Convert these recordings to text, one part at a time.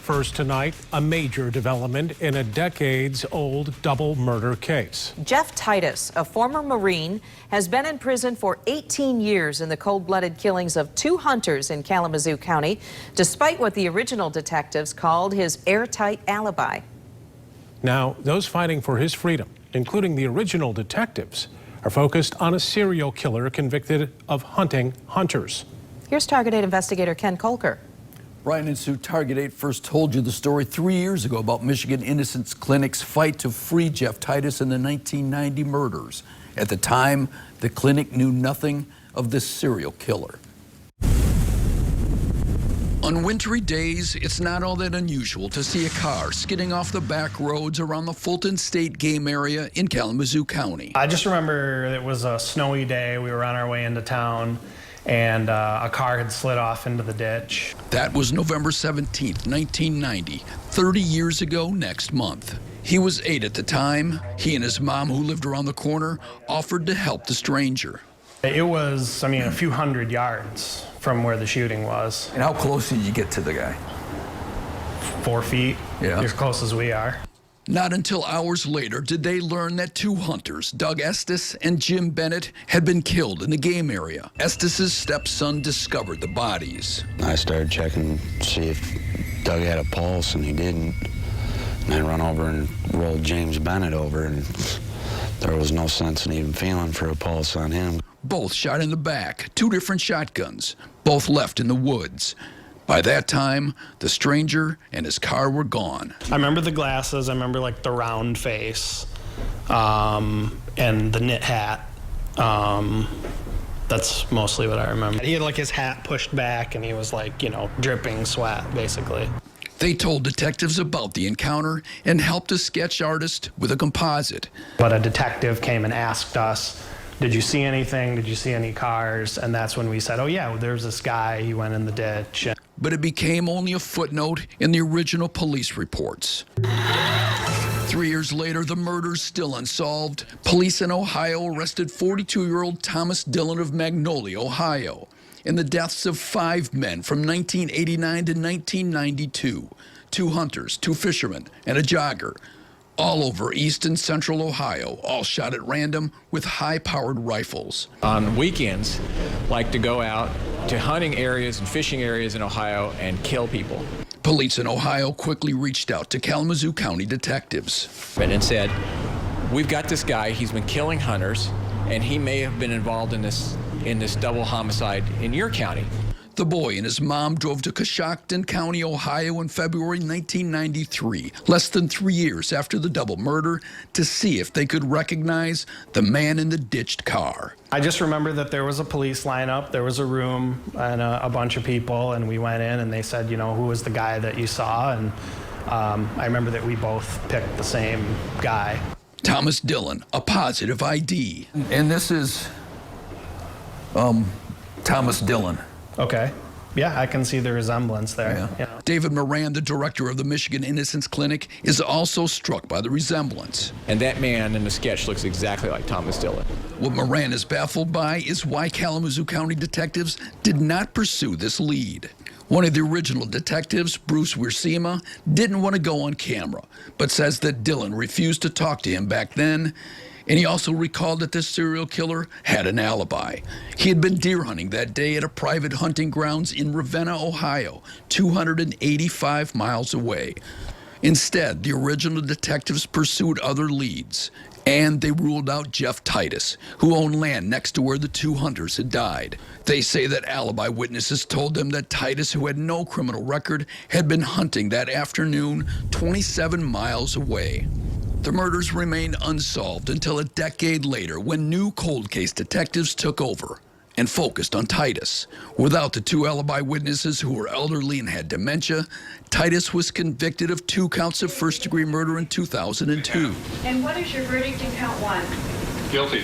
First tonight, a major development in a decades-old double murder case. Jeff Titus, a former Marine, has been in prison for 18 years in the cold-blooded killings of 2 hunters in Kalamazoo County, despite what the original detectives called his airtight alibi. Now, those fighting for his freedom, including the original detectives, are focused on a serial killer convicted of hunting hunters. Here's Target 8 investigator Ken Kolker. Brian and Sue, Target 8 first told you the story 3 years ago about Michigan Innocence Clinic's fight to free Jeff Titus in the 1990 murders. At the time, the clinic knew nothing of this serial killer. On wintry days, it's not all that unusual to see a car skidding off the back roads around the Fulton State Game Area in Kalamazoo County. I just remember it was a snowy day. We were on our way into town, and a car had slid off into the ditch. That was November 17th, 1990, 30 years ago next month. He was 8 at the time. He and his mom, who lived around the corner, offered to help the stranger. It was, a few hundred yards from where the shooting was. And how close did you get to the guy? 4 feet, Yeah. as close as we are. Not until hours later did they learn that 2 hunters, Doug Estes and Jim Bennett, had been killed in the game area. Estes's stepson discovered the bodies. I started checking to see if Doug had a pulse, and he didn't. And I run over and rolled James Bennett over, and there was no sense in even feeling for a pulse on him. Both shot in the back, 2 different shotguns, both left in the woods. By that time, the stranger and his car were gone. I remember the glasses, I remember the round face, and the knit hat. That's mostly what I remember. He had his hat pushed back, and he was dripping sweat, basically. They told detectives about the encounter and helped a sketch artist with a composite. But a detective came and asked us, did you see anything? Did you see any cars? And that's when we said, oh yeah, there's this guy, he went in the ditch. But it became only a footnote in the original police reports. 3 years later, the murder's still unsolved. Police in Ohio arrested 42-year-old Thomas Dillon of Magnolia, Ohio, in the deaths of 5 men from 1989 to 1992. 2 hunters, 2 fishermen, and a jogger. All over east and central Ohio, all shot at random with high-powered rifles. On weekends, like to go out to hunting areas and fishing areas in Ohio and kill people. Police in Ohio quickly reached out to Kalamazoo County detectives. And said, we've got this guy, he's been killing hunters, and he may have been involved in this double homicide in your county. The boy and his mom drove to Coshocton County, Ohio in February 1993, less than 3 years after the double murder, to see if they could recognize the man in the ditched car. I just remember that there was a police lineup, there was a room and a bunch of people, and we went in and they said, who was the guy that you saw? And I remember that we both picked the same guy. Thomas Dillon, a positive ID. And this is Thomas Dillon. Okay. Yeah, I can see the resemblance there. Yeah. David Moran, the director of the Michigan Innocence Clinic, is also struck by the resemblance. And that man in the sketch looks exactly like Thomas Dillon. What Moran is baffled by is why Kalamazoo County detectives did not pursue this lead. One of the original detectives, Bruce Wiersema, didn't want to go on camera, but says that Dillon refused to talk to him back then. And he also recalled that this serial killer had an alibi. He had been deer hunting that day at a private hunting grounds in Ravenna, Ohio, 285 miles away. Instead, the original detectives pursued other leads, and they ruled out Jeff Titus, who owned land next to where the 2 hunters had died. They say that alibi witnesses told them that Titus, who had no criminal record, had been hunting that afternoon 27 miles away. The murders remained unsolved until a decade later when new cold case detectives took over and focused on Titus. Without the 2 alibi witnesses who were elderly and had dementia, Titus was convicted of 2 counts of first-degree murder in 2002. And what is your verdict in count 1? Guilty.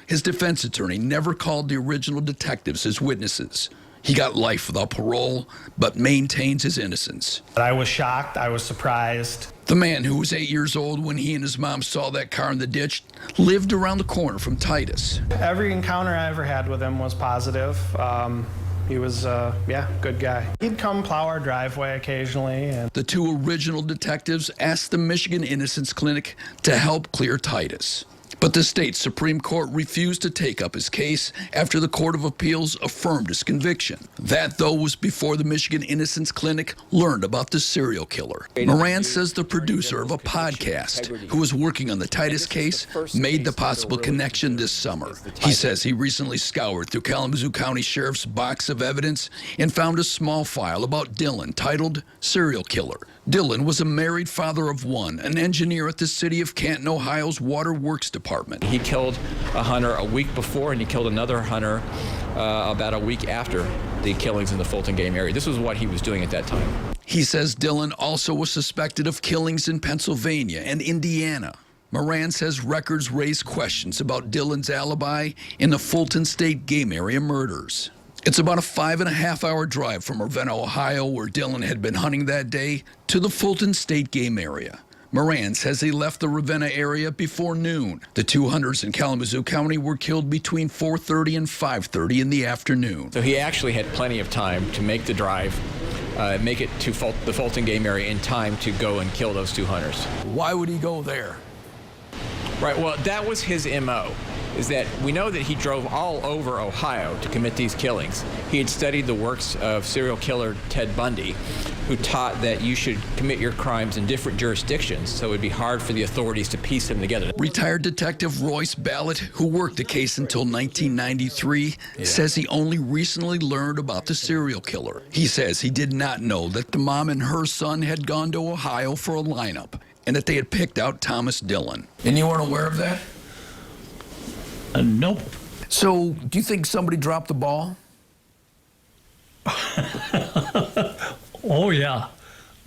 His defense attorney never called the original detectives as witnesses. He got life without parole, but maintains his innocence. I was shocked. I was surprised. The man, who was 8 years old when he and his mom saw that car in the ditch, lived around the corner from Titus. Every encounter I ever had with him was positive. He was, yeah, good guy. He'd come plow our driveway occasionally. And The two original detectives asked the Michigan Innocence Clinic to help clear Titus. But the state Supreme Court refused to take up his case after the Court of Appeals affirmed his conviction. That, though, was before the Michigan Innocence Clinic learned about the serial killer. Moran says the producer of a podcast who was working on the Titus case made the possible connection this summer. He says he recently scoured through Kalamazoo County Sheriff's box of evidence and found a small file about Dylan titled Serial Killer. Dylan was a married father of one, an engineer at the city of Canton, Ohio's Water Works Department. He killed a hunter a week before, and he killed another hunter about a week after the killings in the Fulton Game area. This was what he was doing at that time. He says Dylan also was suspected of killings in Pennsylvania and Indiana. Moran says records raise questions about Dylan's alibi in the Fulton State Game area murders. It's about a 5.5-hour drive from Ravenna, Ohio, where Dylan had been hunting that day, to the Fulton State Game area. Moran says he left the Ravenna area before noon. The two hunters in Kalamazoo County were killed between 4:30 and 5:30 in the afternoon. So he actually had plenty of time to make the drive, make it to the Fulton Game area in time to go and kill those two hunters. Why would he go there? Right, well, that was his MO, is that we know that he drove all over Ohio to commit these killings. He had studied the works of serial killer Ted Bundy, who taught that you should commit your crimes in different jurisdictions, so it would be hard for the authorities to piece them together. Retired Detective Royce Ballett, who worked the case until 1993, says he only recently learned about the serial killer. He says he did not know that the mom and her son had gone to Ohio for a lineup and that they had picked out Thomas Dillon. And you weren't aware of that? Nope. So, do you think somebody dropped the ball? Oh, yeah,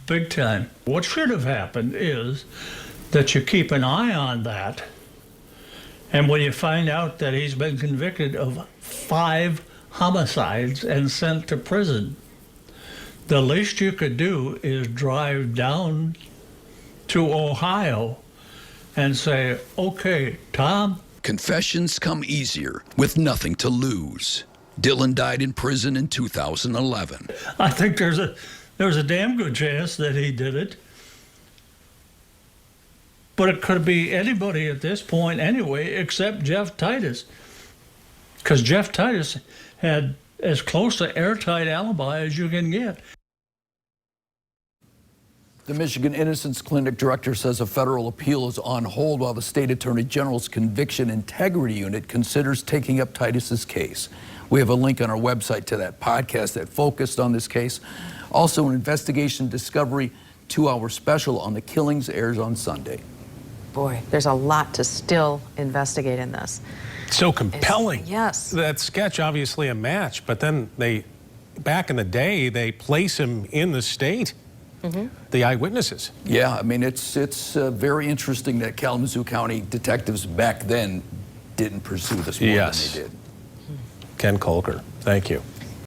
big time. What should have happened is that you keep an eye on that, and when you find out that he's been convicted of 5 homicides and sent to prison, the least you could do is drive down to Ohio and say, okay, Tom. Confessions come easier with nothing to lose. Dillon died in prison in 2011. I think there's a damn good chance that he did it. But it could be anybody at this point anyway, except Jeff Titus. Because Jeff Titus had as close to airtight alibi as you can get. The Michigan Innocence Clinic director says a federal appeal is on hold while the state attorney general's conviction integrity unit considers taking up Titus's case. We have a link on our website to that podcast that focused on this case. Also, an investigation discovery 2-hour special on the killings airs on Sunday. Boy, there's a lot to still investigate in this. So compelling. Yes. That sketch, obviously a match, but then back in the day, they place him in the state. The eyewitnesses. Yeah, I mean, it's very interesting that Kalamazoo County detectives back then didn't pursue this more than they did. Ken Kolker, thank you.